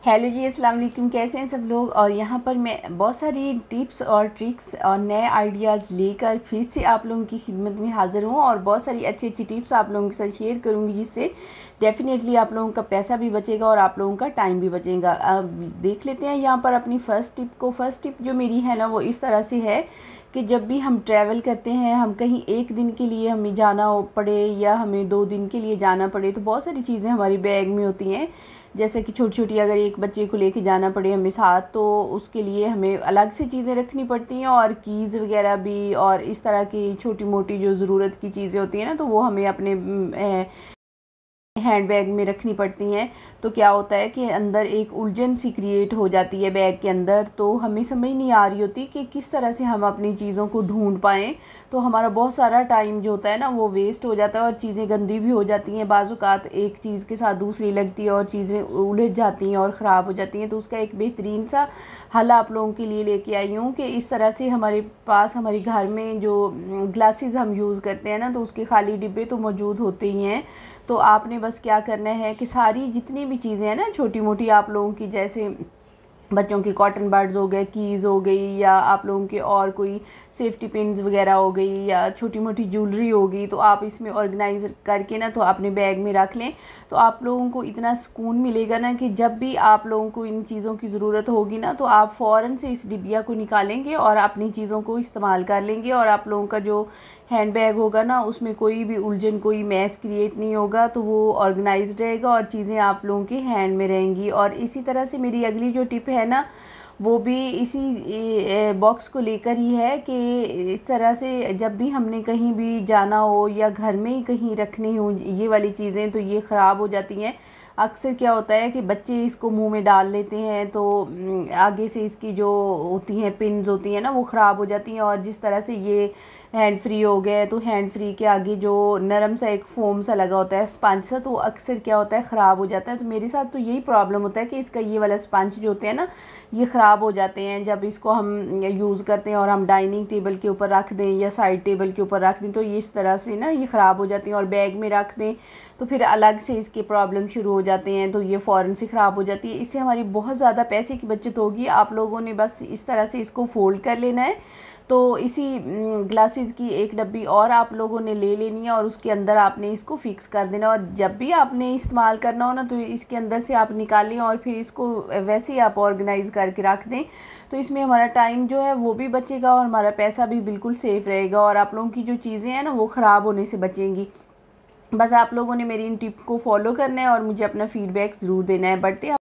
Hello जी, अस्सलाम वालेकुम। कैसे हैं सब लोग। और यहाँ पर मैं बहुत सारी टिप्स और ट्रिक्स और नए आइडियाज़ लेकर फिर से आप लोगों की खिदमत में हाज़िर हूँ और बहुत सारी अच्छी अच्छी टिप्स आप लोगों के साथ शेयर करूँगी, जिससे डेफ़िनेटली आप लोगों का पैसा भी बचेगा और आप लोगों का टाइम भी बचेगा। अब देख लेते हैं यहाँ पर अपनी फ़र्स्ट टिप को। फ़र्स्ट टिप जो मेरी है ना, वो इस तरह से है कि जब भी हम ट्रैवल करते हैं, हम कहीं एक दिन के लिए हमें जाना पड़े या हमें 2 दिन के लिए जाना पड़े, तो बहुत सारी चीज़ें हमारी बैग में होती हैं। जैसे कि छोटी छोटी, अगर एक बच्चे को लेके जाना पड़े हमें साथ, तो उसके लिए हमें अलग से चीज़ें रखनी पड़ती हैं और कीज़ वगैरह भी, और इस तरह की छोटी मोटी जो ज़रूरत की चीज़ें होती हैं ना, तो वो हमें अपने हैंड बैग में रखनी पड़ती हैं। तो क्या होता है कि अंदर एक उलझन सी क्रिएट हो जाती है बैग के अंदर, तो हमें समझ नहीं आ रही होती कि किस तरह से हम अपनी चीज़ों को ढूंढ पाएँ। तो हमारा बहुत सारा टाइम जो होता है ना, वो वेस्ट हो जाता है और चीज़ें गंदी भी हो जाती हैं। बाज़ औक़ात एक चीज़ के साथ दूसरी लगती है और चीज़ें उलझ जाती हैं और ख़राब हो जाती हैं। तो उसका एक बेहतरीन सा हल आप लोगों के लिए लेके आई हूँ कि इस तरह से हमारे पास, हमारे घर में जो ग्लासेस हम यूज़ करते हैं ना, तो उसके खाली डिब्बे तो मौजूद होते ही हैं। तो आपने बस क्या करना है कि सारी जितनी भी चीज़ें हैं ना छोटी मोटी आप लोगों की, जैसे बच्चों के कॉटन बड्स हो गए, कीज़ हो गई, या आप लोगों के और कोई सेफ्टी पिन्स वगैरह हो गई, या छोटी मोटी ज्वेलरी होगी, तो आप इसमें ऑर्गेनाइज करके ना तो अपने बैग में रख लें। तो आप लोगों को इतना सुकून मिलेगा ना कि जब भी आप लोगों को इन चीज़ों की ज़रूरत होगी ना, तो आप फ़ौरन से इस डिबिया को निकालेंगे और अपनी चीज़ों को इस्तेमाल कर लेंगे। और आप लोगों का जो हैंड बैग होगा ना, उसमें कोई भी उलझन, कोई मैस क्रिएट नहीं होगा, तो वो ऑर्गेनाइज्ड रहेगा और चीज़ें आप लोगों के हैंड में रहेंगी। और इसी तरह से मेरी अगली जो टिप है ना, वो भी इसी बॉक्स को लेकर ही है कि इस तरह से जब भी हमने कहीं भी जाना हो या घर में ही कहीं रखनी हो ये वाली चीज़ें, तो ये ख़राब हो जाती हैं। अक्सर क्या होता है कि बच्चे इसको मुंह में डाल लेते हैं, तो आगे से इसकी जो होती हैं पिन्स होती हैं ना, वो ख़राब हो जाती हैं। और जिस तरह से ये हैंड फ्री हो गया, तो हैंड फ्री के आगे जो नरम सा एक फोम सा लगा होता है, स्पंज सा, तो अक्सर क्या होता है ख़राब हो जाता है। तो मेरे साथ तो यही प्रॉब्लम होता है कि इसका ये वाला स्पंज जो होते हैं ना, ये ख़राब हो जाते हैं जब इसको हम यूज़ करते हैं और हम डाइनिंग टेबल के ऊपर रख दें या साइड टेबल के ऊपर रख दें, तो ये इस तरह से ना ये ख़राब हो जाती हैं। और बैग में रख दें तो फिर अलग से इसके प्रॉब्लम शुरू हो जाते हैं, तो ये फ़ौरन से ख़राब हो जाती है। इससे हमारी बहुत ज़्यादा पैसे की बचत होगी। आप लोगों ने बस इस तरह से इसको फ़ोल्ड कर लेना है। तो इसी ग्लासेस की एक डब्बी और आप लोगों ने ले लेनी है और उसके अंदर आपने इसको फ़िक्स कर देना। और जब भी आपने इस्तेमाल करना हो ना, तो इसके अंदर से आप निकालें और फिर इसको वैसे ही आप ऑर्गेनाइज़ करके रख दें। तो इसमें हमारा टाइम जो है वो भी बचेगा और हमारा पैसा भी बिल्कुल सेफ़ रहेगा और आप लोगों की जो चीज़ें हैं ना, वो ख़राब होने से बचेंगी। बस आप लोगों ने मेरी इन टिप को फॉलो करना है और मुझे अपना फ़ीडबैक ज़रूर देना है।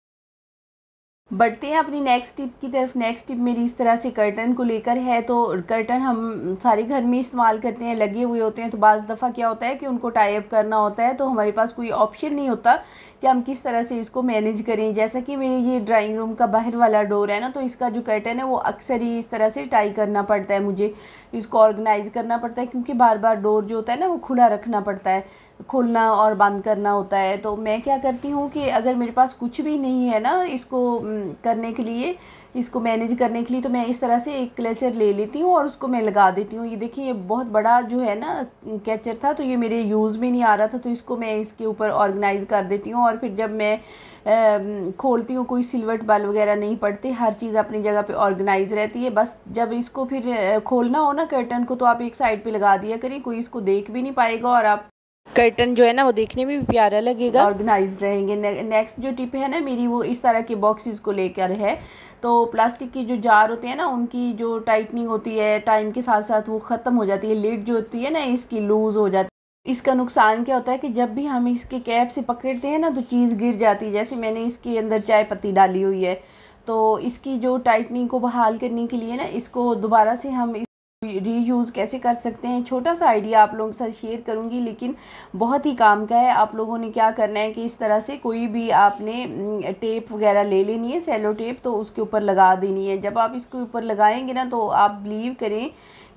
बढ़ते हैं अपनी नेक्स्ट टिप की तरफ। नेक्स्ट टिप मेरी इस तरह से कर्टन को लेकर है। तो कर्टन हम सारे घर में इस्तेमाल करते हैं, लगे हुए होते हैं। तो बाज़ दफ़ा क्या होता है कि उनको टाई अप करना होता है, तो हमारे पास कोई ऑप्शन नहीं होता कि हम किस तरह से इसको मैनेज करें। जैसा कि मेरे ये ड्राइंग रूम का बाहर वाला डोर है ना, तो इसका जो कर्टन है वो अक्सर ही इस तरह से टाई करना पड़ता है, मुझे इसको ऑर्गेनाइज़ करना पड़ता है, क्योंकि बार बार डोर जो होता है ना, वो खुला रखना पड़ता है, खोलना और बंद करना होता है। तो मैं क्या करती हूँ कि अगर मेरे पास कुछ भी नहीं है ना इसको करने के लिए, इसको मैनेज करने के लिए, तो मैं इस तरह से एक क्लचर ले लेती हूँ और उसको मैं लगा देती हूँ। ये देखिए, ये बहुत बड़ा जो है ना कैचर था, तो ये मेरे यूज़ में नहीं आ रहा था, तो इसको मैं इसके ऊपर ऑर्गेनाइज़ कर देती हूँ। और फिर जब मैं खोलती हूँ, कोई सिल्वट बल वगैरह नहीं पड़ते, हर चीज़ अपनी जगह पे ऑर्गेनाइज़ रहती है। बस जब इसको फिर खोलना हो ना कर्टन को, तो आप एक साइड पे लगा दिया करिए, कोई इसको देख भी नहीं पाएगा और आप कर्टन जो है ना वो देखने में भी प्यारा लगेगा, ऑर्गेनाइज्ड रहेंगे। नेक्स्ट जो टिप है ना मेरी, वो इस तरह के बॉक्सेस को लेकर है। तो प्लास्टिक की जो जार होते हैं ना, उनकी जो टाइटनिंग होती है टाइम के साथ साथ वो ख़त्म हो जाती है। लिड जो होती है ना इसकी लूज़ हो जाती है। इसका नुकसान क्या होता है कि जब भी हम इसके कैप से पकड़ते हैं ना, तो चीज़ गिर जाती है। जैसे मैंने इसके अंदर चाय पत्ती डाली हुई है, तो इसकी जो टाइटनिंग को बहाल करने के लिए ना, इसको दोबारा से हम रीयूज़ कैसे कर सकते हैं, छोटा सा आइडिया आप लोगों के साथ शेयर करूंगी, लेकिन बहुत ही काम का है। आप लोगों ने क्या करना है कि इस तरह से कोई भी आपने टेप वगैरह ले लेनी है, सेलो टेप, तो उसके ऊपर लगा देनी है। जब आप इसके ऊपर लगाएंगे ना, तो आप बिलीव करें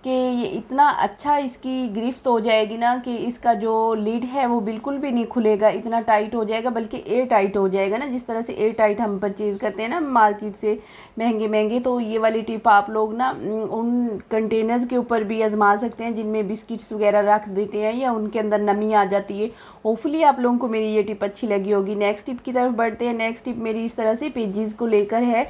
कि ये इतना अच्छा इसकी गिरफ्त हो जाएगी ना कि इसका जो लिड है वो बिल्कुल भी नहीं खुलेगा, इतना टाइट हो जाएगा, बल्कि एयर टाइट हो जाएगा ना, जिस तरह से एयर टाइट हम परचेज़ करते हैं ना मार्केट से महंगे महंगे। तो ये वाली टिप आप लोग ना उन कंटेनर्स के ऊपर भी आजमा सकते हैं जिनमें बिस्किट्स वगैरह रख देते हैं या उनके अंदर नमी आ जाती है। होपफुली आप लोगों को मेरी ये टिप अच्छी लगी होगी। नेक्स्ट टिप की तरफ बढ़ते हैं। नेक्स्ट टिप मेरी इस तरह से पेजेस को लेकर है।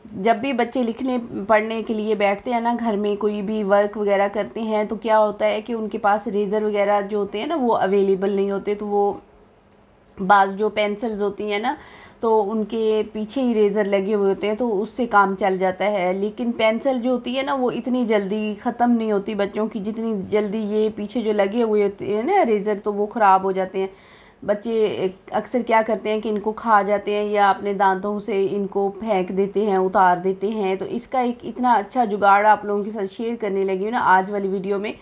जब भी बच्चे लिखने पढ़ने के लिए बैठते हैं ना, घर में कोई भी वर्क वगैरह करते हैं, तो क्या होता है कि उनके पास रेज़र वगैरह जो होते हैं ना वो अवेलेबल नहीं होते। तो वो बाज़ जो पेंसिल्स होती हैं ना, तो उनके पीछे ही रेज़र लगे हुए होते हैं, तो उससे काम चल जाता है। लेकिन पेंसिल जो होती है ना वो इतनी जल्दी ख़त्म नहीं होती बच्चों की, जितनी जल्दी ये पीछे जो लगे हुए होते हैं ना रेज़र, तो वो ख़राब हो जाते हैं। बच्चे अक्सर क्या करते हैं कि इनको खा जाते हैं या अपने दांतों से इनको फेंक देते हैं, उतार देते हैं। तो इसका एक इतना अच्छा जुगाड़ आप लोगों के साथ शेयर करने लगी हूँ ना आज वाली वीडियो में,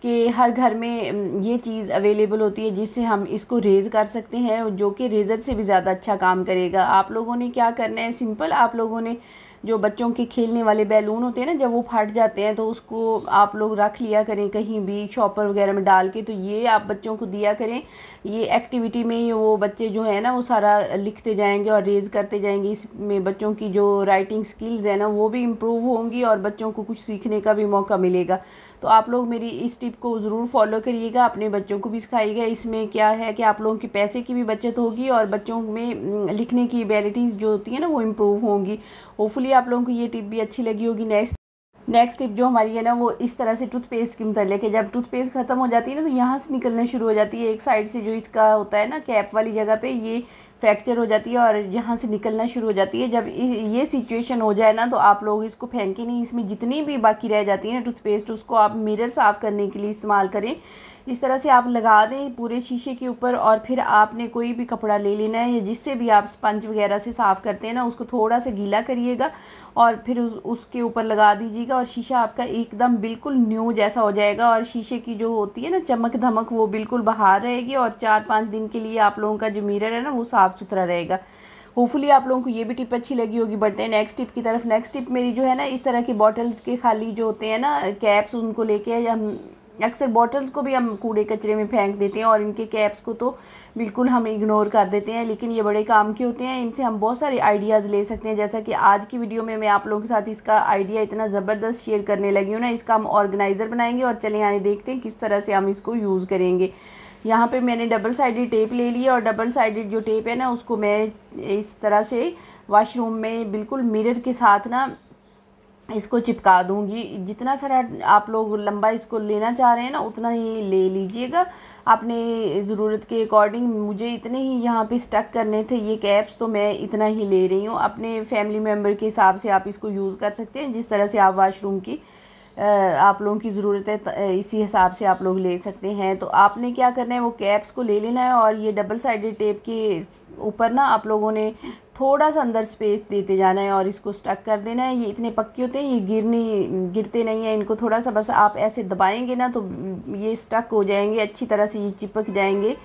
कि हर घर में ये चीज़ अवेलेबल होती है जिससे हम इसको रेज़ कर सकते हैं, जो कि रेज़र से भी ज़्यादा अच्छा काम करेगा। आप लोगों ने क्या करना है, सिंपल, आप लोगों ने जो बच्चों के खेलने वाले बैलून होते हैं ना, जब वो फट जाते हैं तो उसको आप लोग रख लिया करें कहीं भी शॉपर वगैरह में डाल के, तो ये आप बच्चों को दिया करें। ये एक्टिविटी में ही वो बच्चे जो है ना वो सारा लिखते जाएंगे और रेज़ करते जाएंगे। इसमें बच्चों की जो राइटिंग स्किल्स है ना वो भी इम्प्रूव होंगी और बच्चों को कुछ सीखने का भी मौका मिलेगा। तो आप लोग मेरी इस टिप को ज़रूर फॉलो करिएगा, अपने बच्चों को भी सिखाइएगा। इसमें क्या है कि आप लोगों के पैसे की भी बचत होगी और बच्चों में लिखने की एबिलिटीज़ जो होती है ना वो इम्प्रूव होंगी। होपफुली आप लोगों को ये टिप भी अच्छी लगी होगी। नेक्स्ट टिप जो हमारी है ना वो इस तरह से टूथपेस्ट के मतलब है, जब टूथपेस्ट ख़त्म हो जाती है ना तो यहाँ से निकलना शुरू हो जाती है। एक साइड से जो इसका होता है ना कैप वाली जगह पे ये फ्रैक्चर हो जाती है और यहाँ से निकलना शुरू हो जाती है। जब ये सिचुएशन हो जाए ना तो आप लोग इसको फेंकें नहीं। इसमें जितनी भी बाकी रह जाती है ना टूथपेस्ट, उसको आप मिरर साफ़ करने के लिए इस्तेमाल करें। इस तरह से आप लगा दें पूरे शीशे के ऊपर और फिर आपने कोई भी कपड़ा ले लेना है या जिससे भी आप स्पंज वगैरह से साफ़ करते हैं ना, उसको थोड़ा सा गीला करिएगा और फिर उसके ऊपर लगा दीजिएगा और शीशा आपका एकदम बिल्कुल न्यू जैसा हो जाएगा और शीशे की जो होती है ना चमक धमक वो बिल्कुल बाहर रहेगी और 4-5 दिन के लिए आप लोगों का जो मिरर है ना वो साफ़ सुथरा रहेगा। होपफुली आप लोगों को ये भी टिप अच्छी लगी होगी। बढ़ते हैं नेक्स्ट टिप की तरफ। नेक्स्ट टिप मेरी जो है ना, इस तरह की बॉटल्स के खाली जो होते हैं ना कैप्स, उनको लेके हम अक्सर बॉटल्स को भी हम कूड़े कचरे में फेंक देते हैं और इनके कैप्स को तो बिल्कुल हम इग्नोर कर देते हैं, लेकिन ये बड़े काम के होते हैं। इनसे हम बहुत सारे आइडियाज़ ले सकते हैं। जैसा कि आज की वीडियो में मैं आप लोगों के साथ इसका आइडिया इतना ज़बरदस्त शेयर करने लगी हूँ ना, इसका हम ऑर्गेनाइज़र बनाएंगे और चले आए देखते हैं किस तरह से हम इसको यूज़ करेंगे। यहाँ पे मैंने डबल साइडेड टेप ले लिया और डबल साइडेड जो टेप है ना उसको मैं इस तरह से वॉशरूम में बिल्कुल मिरर के साथ ना इसको चिपका दूंगी। जितना सारा आप लोग लंबा इसको लेना चाह रहे हैं ना उतना ही ले लीजिएगा अपने ज़रूरत के अकॉर्डिंग। मुझे इतने ही यहाँ पे स्टक करने थे ये कैप्स, तो मैं इतना ही ले रही हूँ। अपने फैमिली मेम्बर के हिसाब से आप इसको यूज़ कर सकते हैं, जिस तरह से आप वाशरूम की आप लोगों की ज़रूरत है इसी हिसाब से आप लोग ले सकते हैं। तो आपने क्या करना है, वो कैप्स को ले लेना है और ये डबल साइडेड टेप के ऊपर ना आप लोगों ने थोड़ा सा अंदर स्पेस देते जाना है और इसको स्टक कर देना है। ये इतने पक्के होते हैं, ये गिरते नहीं हैं। इनको थोड़ा सा बस आप ऐसे दबाएंगे ना तो ये स्टक हो जाएंगे, अच्छी तरह से ये चिपक जाएंगे।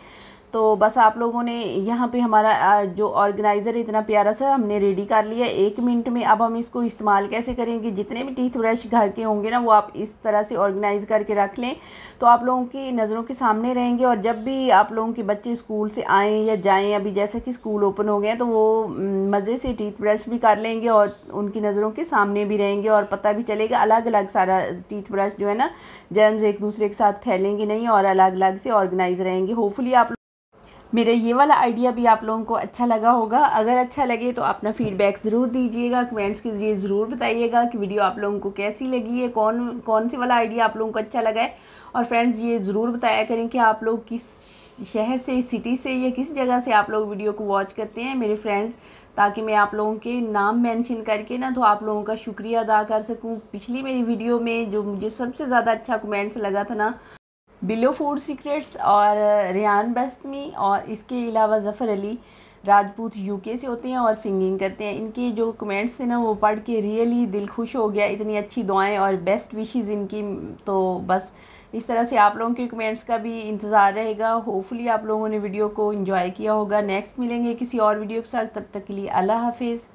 तो बस आप लोगों ने यहाँ पे हमारा जो ऑर्गेनाइज़र इतना प्यारा सा हमने रेडी कर लिया 1 मिनट में। अब हम इसको इस्तेमाल कैसे करेंगे, जितने भी टीथ ब्रश घर के होंगे ना वो आप इस तरह से ऑर्गेनाइज़ करके रख लें, तो आप लोगों की नज़रों के सामने रहेंगे। और जब भी आप लोगों के बच्चे स्कूल से आएँ या जाएँ, अभी जैसे कि स्कूल ओपन हो गए हैं, तो वो मज़े से टीथ ब्रश भी कर लेंगे और उनकी नज़रों के सामने भी रहेंगे और पता भी चलेगा। अलग अलग सारा टीथ ब्रश जो है ना जर्म्स एक दूसरे के साथ फैलेंगे नहीं और अलग अलग से ऑर्गेनाइज रहेंगे। होपफुली आप मेरा ये वाला आइडिया भी आप लोगों को अच्छा लगा होगा। अगर अच्छा लगे तो अपना फीडबैक ज़रूर दीजिएगा, कमेंट्स के ज़रिए ज़रूर बताइएगा कि वीडियो आप लोगों को कैसी लगी है, कौन से वाला आइडिया आप लोगों को अच्छा लगा है। और फ्रेंड्स ये ज़रूर बताया करें कि आप लोग किस शहर से, सिटी से या किस जगह से आप लोग वीडियो को वॉच करते हैं मेरे फ्रेंड्स, ताकि मैं आप लोगों के नाम मेंशन करके ना तो आप लोगों का शुक्रिया अदा कर सकूँ। पिछली मेरी वीडियो में जो मुझे सबसे ज़्यादा अच्छा कमेंट्स लगा था ना, बिलो फूड सीक्रेट्स और रेहान बस्तमी और इसके अलावा ज़फ़र अली राजपूत यूके से होते हैं और सिंगिंग करते हैं। इनके जो कमेंट्स थे ना वो पढ़ के रियली दिल खुश हो गया। इतनी अच्छी दुआएं और बेस्ट विशेस इनकी। तो बस इस तरह से आप लोगों के कमेंट्स का भी इंतज़ार रहेगा। होपफुली आप लोगों ने वीडियो को एंजॉय किया होगा। नेक्स्ट मिलेंगे किसी और वीडियो के साथ, तब तक के लिए अल्लाह हाफिज़।